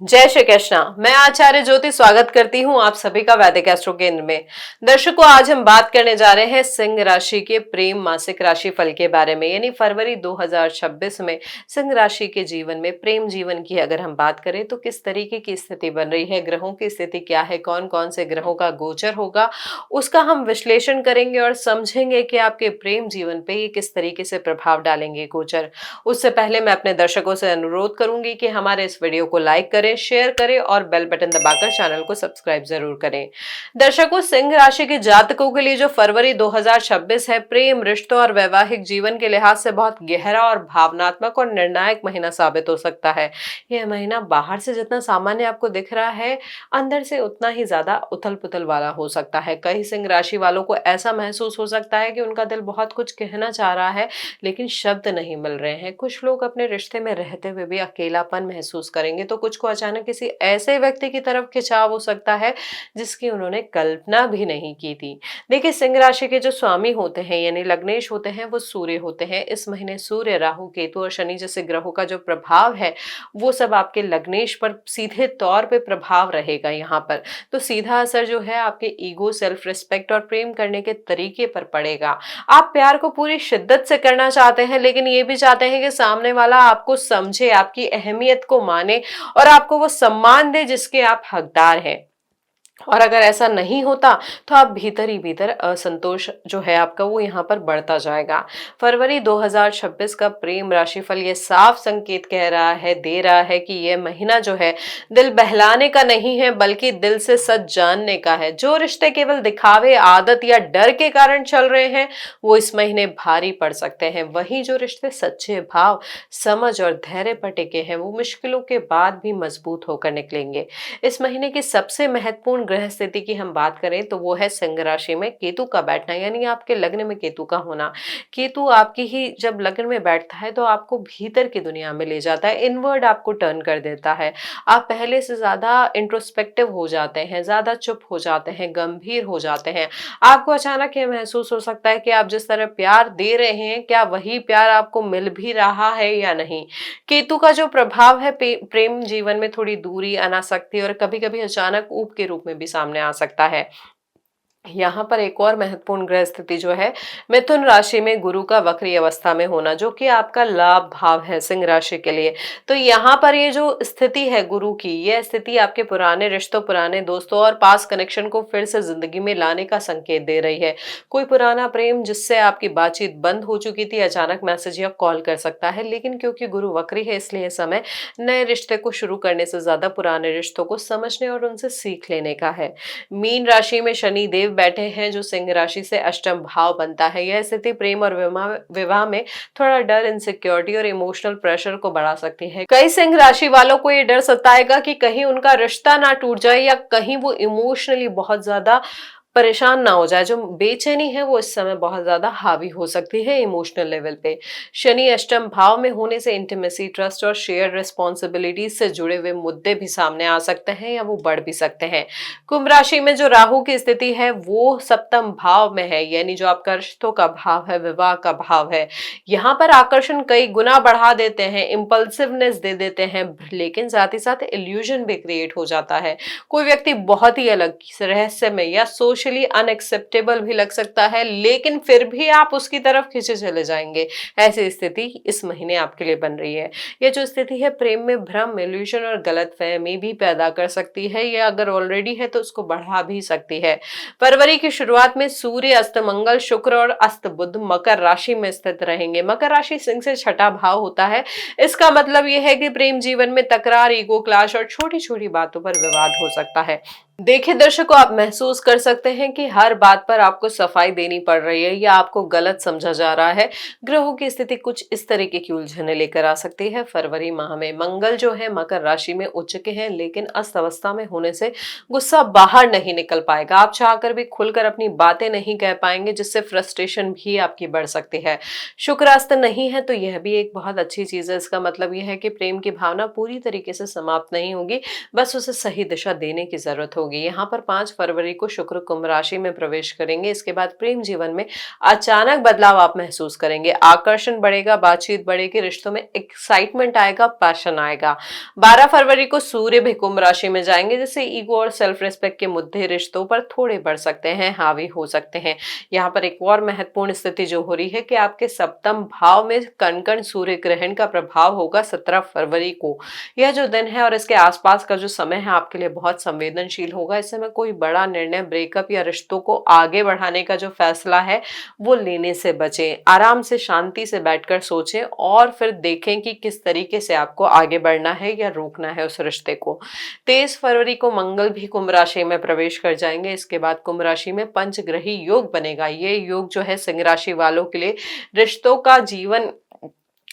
जय श्री कृष्णा। मैं आचार्य ज्योति स्वागत करती हूं आप सभी का वैदिक एस्ट्रो केंद्र में। दर्शकों, आज हम बात करने जा रहे हैं सिंह राशि के प्रेम मासिक राशि फल के बारे में, यानी फरवरी 2026 में सिंह राशि के जीवन में प्रेम जीवन की अगर हम बात करें तो किस तरीके की स्थिति बन रही है, ग्रहों की स्थिति क्या है, कौन कौन से ग्रहों का गोचर होगा, उसका हम विश्लेषण करेंगे और समझेंगे कि आपके प्रेम जीवन पे ये किस तरीके से प्रभाव डालेंगे गोचर। उससे पहले मैं अपने दर्शकों से अनुरोध करूंगी कि हमारे इस वीडियो को लाइक करें, शेयर करें और बेल बटन दबाकर चैनल को सब्सक्राइब जरूर करें। दर्शकों, सिंह राशि के जातकों के लिए जो फरवरी 2026 है, प्रेम, रिश्तों और वैवाहिक जीवन के लिहाज से बहुत गहरा और भावनात्मक और निर्णायक महीना साबित हो सकता है। यह महीना बाहर से जितना सामान्य आपको दिख रहा है, अंदर से उतना ही ज्यादा उथल पुथल वाला हो सकता है। कई सिंह राशि वालों को ऐसा महसूस हो सकता है कि उनका दिल बहुत कुछ कहना चाह रहा है लेकिन शब्द नहीं मिल रहे हैं। कुछ लोग अपने रिश्ते में रहते हुए भी अकेलापन महसूस करेंगे, तो कुछ को अचानक किसी ऐसे व्यक्ति की तरफ खिंचाव हो सकता है जिसकी उन्होंने कल्पना भी नहीं की थी। देखिए, सिंह राशि के जो स्वामी होते हैं यानी लग्नेश होते हैं, वो सूर्य होते हैं। इस महीने सूर्य, राहु, केतु और शनि जैसे ग्रहों का जो प्रभाव है वो सब आपके लग्नेश पर सीधे तौर पे प्रभाव रहेगा। यहाँ पर तो सीधा असर जो है आपके ईगो, सेल्फ रिस्पेक्ट और प्रेम करने के तरीके पर पड़ेगा। आप प्यार को पूरी शिद्दत से करना चाहते हैं लेकिन ये भी चाहते हैं कि सामने वाला आपको समझे, आपकी अहमियत को माने और आपको वो सम्मान दे जिसके आप हकदार हैं। और अगर ऐसा नहीं होता तो आप भीतर ही भीतर असंतोष जो है आपका वो यहाँ पर बढ़ता जाएगा। फरवरी 2026 का प्रेम राशिफल ये साफ संकेत कह रहा है, दे रहा है कि ये महीना जो है दिल बहलाने का नहीं है बल्कि दिल से सच जानने का है। जो रिश्ते केवल दिखावे, आदत या डर के कारण चल रहे हैं वो इस महीने भारी पड़ सकते हैं। वहीं जो रिश्ते सच्चे भाव, समझ और धैर्य पर टिके हैं वो मुश्किलों के बाद भी मजबूत होकर निकलेंगे। इस महीने की सबसे महत्वपूर्ण ग्रह स्थिति की हम बात करें तो वो है सिंह राशि में केतु का बैठना, यानी आपके लग्न में केतु का होना। केतु आपकी ही जब लग्न में बैठता है तो आपको भीतर की दुनिया में ले जाता है, इनवर्ड आपको टर्न कर देता है। आप पहले से ज्यादा इंट्रोस्पेक्टिव हो जाते हैं, ज्यादा चुप हो जाते हैं, गंभीर हो जाते हैं। आपको अचानक ये महसूस हो सकता है कि आप जिस तरह प्यार दे रहे हैं, क्या वही प्यार आपको मिल भी रहा है या नहीं। केतु का जो प्रभाव है प्रेम जीवन में थोड़ी दूरी, अनासक्ति और कभी कभी अचानक ऊब के रूप में भी सामने आ सकता है। यहाँ पर एक और महत्वपूर्ण ग्रह स्थिति जो है मिथुन राशि में गुरु का वक्री अवस्था में होना, जो कि आपका लाभ भाव है सिंह राशि के लिए। तो यहाँ पर ये जो स्थिति है गुरु की, यह स्थिति आपके पुराने रिश्तों, पुराने दोस्तों और पास कनेक्शन को फिर से जिंदगी में लाने का संकेत दे रही है। कोई पुराना प्रेम जिससे आपकी बातचीत बंद हो चुकी थी अचानक मैसेज या कॉल कर सकता है, लेकिन क्योंकि गुरु वक्री है इसलिए समय नए रिश्ते को शुरू करने से ज्यादा पुराने रिश्तों को समझने और उनसे सीख लेने का है। मीन राशि में शनि देव बैठे हैं जो सिंह राशि से अष्टम भाव बनता है। यह स्थिति प्रेम और विवाह में थोड़ा डर, इनसिक्योरिटी और इमोशनल प्रेशर को बढ़ा सकती है। कई सिंह राशि वालों को ये डर सताएगा कि कहीं उनका रिश्ता ना टूट जाए या कहीं वो इमोशनली बहुत ज्यादा परेशान ना हो जाए। जो बेचैनी है वो इस समय बहुत ज्यादा हावी हो सकती है इमोशनल लेवल पे। शनि अष्टम भाव में होने से इंटीमेसी, ट्रस्ट और शेयर रिस्पॉन्सिबिलिटीज से जुड़े हुए मुद्दे भी सामने आ सकते हैं या वो बढ़ भी सकते हैं। कुंभ राशि में जो राहु की स्थिति है वो सप्तम भाव में है, यानी जो आपका रिश्तों का भाव है, विवाह का भाव है। यहाँ पर आकर्षण कई गुना बढ़ा देते हैं, इम्पल्सिवनेस दे देते हैं, लेकिन साथ ही साथ इल्यूजन भी क्रिएट हो जाता है। कोई व्यक्ति बहुत ही अलग, रहस्यमय या सोशली अनएक्सेप्टेबल भी लग सकता है, लेकिन फिर भी आप उसकी तरफ खींचे चले जाएंगे। ऐसी स्थिति इस महीने आपके लिए बन रही है। ये जो स्थिति है प्रेम में भ्रम, इल्यूजन और गलतफहमी भी पैदा कर सकती है, या अगर ऑलरेडी है तो उसको बढ़ा भी सकती है। फरवरी की शुरुआत में सूर्य, अस्त मंगल, शुक्र और अस्त बुध मकर राशि में स्थित रहेंगे। मकर राशि सिंह से छठा भाव होता है। इसका मतलब यह है कि प्रेम जीवन में तकरार, ईगो क्लैश और छोटी छोटी बातों पर विवाद हो सकता है। देखिए दर्शकों, आप महसूस कर सकते हैं कि हर बात पर आपको सफाई देनी पड़ रही है या आपको गलत समझा जा रहा है। ग्रहों की स्थिति कुछ इस तरीके की उलझने लेकर आ सकती है। फरवरी माह में मंगल जो है मकर राशि में उच्च के हैं, लेकिन अस्त अवस्था में होने से गुस्सा बाहर नहीं निकल पाएगा। आप चाहकर भी खुलकर अपनी बातें नहीं कह पाएंगे, जिससे फ्रस्ट्रेशन भी आपकी बढ़ सकती है। शुक्र अस्त नहीं है तो यह भी एक बहुत अच्छी चीज है। इसका मतलब यह है कि प्रेम की भावना पूरी तरीके से समाप्त नहीं होगी, बस उसे सही दिशा देने की जरूरत होगी। होगी। यहाँ पर 5 फरवरी को शुक्र कुंभ राशि में प्रवेश करेंगे। इसके बाद प्रेम जीवन में अचानक बदलाव आप महसूस करेंगे, आकर्षण बढ़ेगा, बातचीत बढ़ेगी, रिश्तों में एक्साइटमेंट आएगा, पैशन आएगा। 12 फरवरी को सूर्य भी कुंभ राशि में जाएंगे, जिससे ईगो और सेल्फ रिस्पेक्ट के मुद्दे रिश्तों पर थोड़े बढ़ सकते हैं, हावी हो सकते हैं। यहाँ पर एक और महत्वपूर्ण स्थिति जो हो रही है कि आपके सप्तम भाव में कण सूर्य ग्रहण का प्रभाव होगा 17 फरवरी को। यह जो दिन है और इसके आसपास का जो समय है आपके लिए बहुत संवेदनशील होगा। इस समय कोई बड़ा निर्णय, ब्रेकअप या रिश्तों को आगे बढ़ाने का जो फैसला है वो लेने से बचें। आराम से शांति से बैठकर सोचें और फिर देखें कि किस तरीके से आपको आगे बढ़ना है या रोकना है उस रिश्ते को। 23 फरवरी को मंगल भी कुंभ राशि में प्रवेश कर जाएंगे। इसके बाद कुंभ राशि में पंचग्रही योग बनेगा। ये योग जो है सिंह राशि वालों के लिए रिश्तों का जीवन,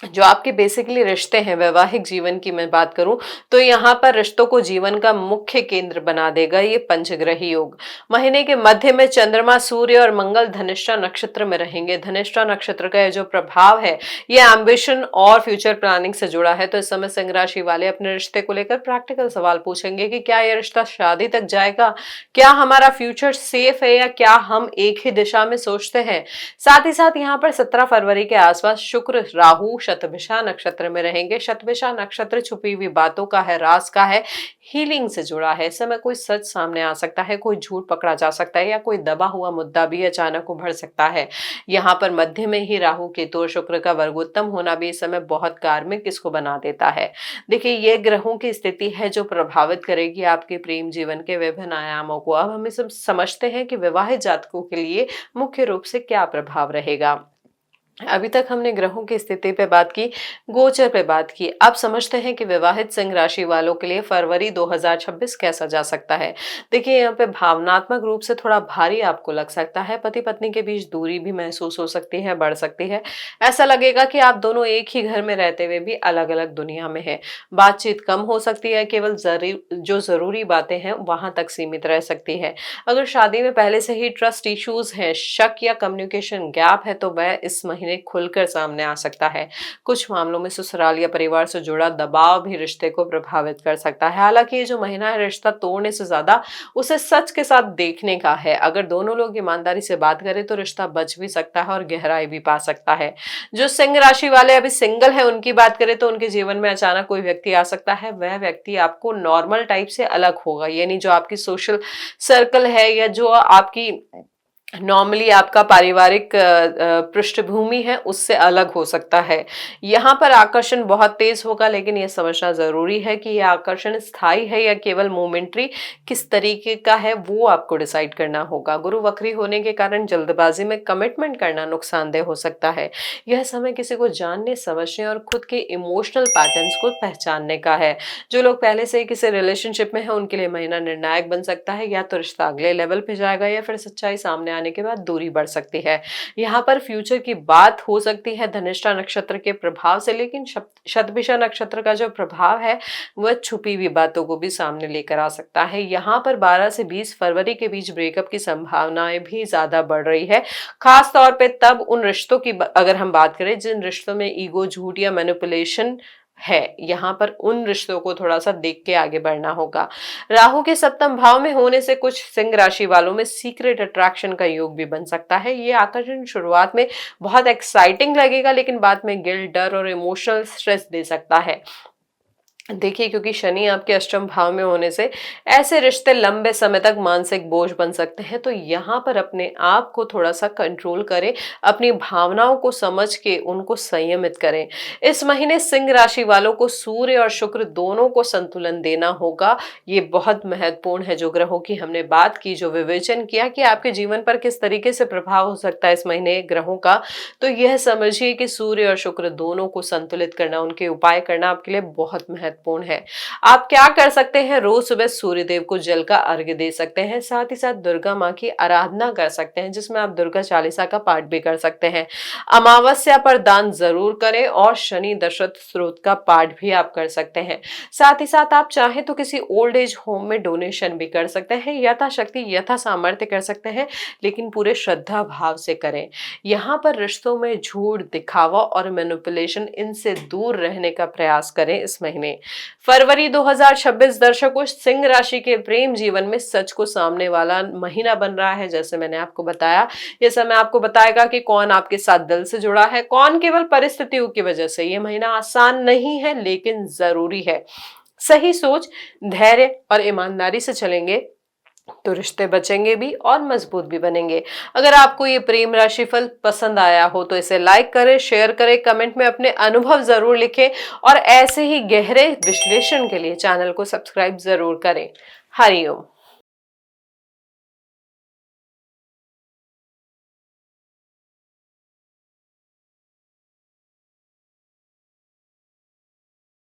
जो आपके बेसिकली रिश्ते हैं, वैवाहिक जीवन की मैं बात करूं तो यहाँ पर रिश्तों को जीवन का मुख्य केंद्र बना देगा ये पंचग्रही योग। महीने के मध्य में चंद्रमा, सूर्य और मंगल धनिष्ठा नक्षत्र में रहेंगे। धनिष्ठा नक्षत्र का जो प्रभाव है ये एम्बिशन और फ्यूचर प्लानिंग से जुड़ा है। तो इस समय सिंह राशि वाले अपने रिश्ते को लेकर प्रैक्टिकल सवाल पूछेंगे कि क्या यह रिश्ता शादी तक जाएगा, क्या हमारा फ्यूचर सेफ है, या क्या हम एक ही दिशा में सोचते हैं। साथ ही साथ यहाँ पर 17 फरवरी के आसपास शुक्र राहु शतभिषा नक्षत्र में रहेंगे। शतभिषा नक्षत्र छुपी हुई बातों का है, राज का है, हीलिंग से जुड़ा है। इस समय कोई सच सामने आ सकता है, कोई झूठ पकड़ा जा सकता है, या कोई दबा हुआ मुद्दा भी अचानक उभर सकता है। यहाँ पर मध्य में ही राहु, केतु और शुक्र का वर्गोत्तम होना भी इस समय बहुत कार्मिक इसको बना देता है। देखिए, ये ग्रहों की स्थिति है जो प्रभावित करेगी आपके प्रेम जीवन के विभिन्न आयामों को। अब हम सब समझते हैं कि विवाहित जातकों के लिए मुख्य रूप से क्या प्रभाव रहेगा। अभी तक हमने ग्रहों की स्थिति पे बात की, गोचर पे बात की। अब समझते हैं कि विवाहित सिंह राशि वालों के लिए फरवरी 2026 कैसा जा सकता है। देखिए, यहाँ पे भावनात्मक रूप से थोड़ा भारी आपको लग सकता है। पति पत्नी के बीच दूरी भी महसूस हो सकती है, बढ़ सकती है। ऐसा लगेगा कि आप दोनों एक ही घर में रहते हुए भी अलग अलग दुनिया में है। बातचीत कम हो सकती है, केवल जो जरूरी बातें हैं वहां तक सीमित रह सकती है। अगर शादी में पहले से ही ट्रस्ट इश्यूज है, शक या कम्युनिकेशन गैप है, तो वह इस महीने खुलकर सामने आ सकता है। कुछ मामलों में ससुराल या परिवार से जुड़ा दबाव भी रिश्ते को प्रभावित कर सकता है। हालांकि ये जो महीना है रिश्ता तोड़ने से ज्यादा उसे सच के साथ देखने का है। अगर दोनों लोग ईमानदारी से बात करें तो रिश्ता बच भी सकता है और गहराई भी पा सकता है। जो सिंह राशि वाले अभी सिंगल है उनकी बात करें तो उनके जीवन में अचानक कोई व्यक्ति आ सकता है। वह व्यक्ति आपको नॉर्मल टाइप से अलग होगा, यानी जो आपकी सोशल सर्कल है या जो आपकी नॉर्मली आपका पारिवारिक पृष्ठभूमि है उससे अलग हो सकता है। यहाँ पर आकर्षण बहुत तेज होगा, लेकिन यह समझना जरूरी है कि यह आकर्षण स्थायी है या केवल मोमेंट्री, किस तरीके का है वो आपको डिसाइड करना होगा। गुरु वक्री होने के कारण जल्दबाजी में कमिटमेंट करना नुकसानदेह हो सकता है। यह समय किसी को जानने, समझने और खुद के इमोशनल पैटर्न्स को पहचानने का है। जो लोग पहले से ही किसी रिलेशनशिप में है उनके लिए महीना निर्णायक बन सकता है। या तो रिश्ता अगले लेवल पे जाएगा या फिर सच्चाई सामने आने के बाद दूरी बढ़ सकती है। यहाँ पर फ्यूचर की बात हो सकती है धनिष्ठा नक्षत्र के प्रभाव से, लेकिन शतभिषा नक्षत्र का जो प्रभाव है वह छुपी हुई बातों को भी सामने लेकर आ सकता है। यहाँ पर 12 से 20 फरवरी के बीच ब्रेकअप की संभावनाएं भी ज्यादा बढ़ रही है। खास तौर पे तब उन रिश्तों की अगर हम बात करें जिन रिश्तों में ईगो, झूठ या मैनिपुलेशन है। यहाँ पर उन रिश्तों को थोड़ा सा देख के आगे बढ़ना होगा। राहु के सप्तम भाव में होने से कुछ सिंह राशि वालों में सीक्रेट अट्रैक्शन का योग भी बन सकता है। ये आकर्षण शुरुआत में बहुत एक्साइटिंग लगेगा, लेकिन बाद में गिल्ट, डर और इमोशनल स्ट्रेस दे सकता है। देखिए, क्योंकि शनि आपके अष्टम भाव में होने से ऐसे रिश्ते लंबे समय तक मानसिक बोझ बन सकते हैं। तो यहाँ पर अपने आप को थोड़ा सा कंट्रोल करें, अपनी भावनाओं को समझ के उनको संयमित करें। इस महीने सिंह राशि वालों को सूर्य और शुक्र दोनों को संतुलन देना होगा। ये बहुत महत्वपूर्ण है। जो ग्रहों की हमने बात की, जो विवेचन किया कि आपके जीवन पर किस तरीके से प्रभाव हो सकता है इस महीने ग्रहों का, तो यह समझिए कि सूर्य और शुक्र दोनों को संतुलित करना, उनके उपाय करना आपके लिए बहुत महत्वपूर्ण है। आप क्या कर सकते हैं, रोज सुबह सूर्य देव को जल का अर्घ्य दे सकते हैं। साथ ही साथ दुर्गा माँ की आराधना कर सकते हैं, जिसमें आप दुर्गा चालीसा का पाठ भी कर सकते हैं। अमावस्या पर दान जरूर करें और शनि दशरथ स्तोत्र का पाठ भी आप कर सकते हैं। साथ ही साथ आप चाहे तो किसी ओल्ड एज होम में डोनेशन भी कर सकते हैं। यथाशक्ति यथा सामर्थ्य कर सकते हैं, लेकिन पूरे श्रद्धा भाव से करें। यहाँ पर रिश्तों में झूठ, दिखावा और मैनिपुलेशन, इनसे दूर रहने का प्रयास करें इस महीने। फरवरी 2026 दर्शकों सिंह राशि के प्रेम जीवन में सच को सामने वाला महीना बन रहा है। जैसे मैंने आपको बताया, ये समय आपको बताएगा कि कौन आपके साथ दिल से जुड़ा है, कौन केवल परिस्थितियों की वजह से। ये महीना आसान नहीं है लेकिन जरूरी है। सही सोच, धैर्य और ईमानदारी से चलेंगे तो रिश्ते बचेंगे भी और मजबूत भी बनेंगे। अगर आपको ये प्रेम राशि फल पसंद आया हो तो इसे लाइक करें, शेयर करें, कमेंट में अपने अनुभव जरूर लिखें और ऐसे ही गहरे विश्लेषण के लिए चैनल को सब्सक्राइब जरूर करें। हरिओम।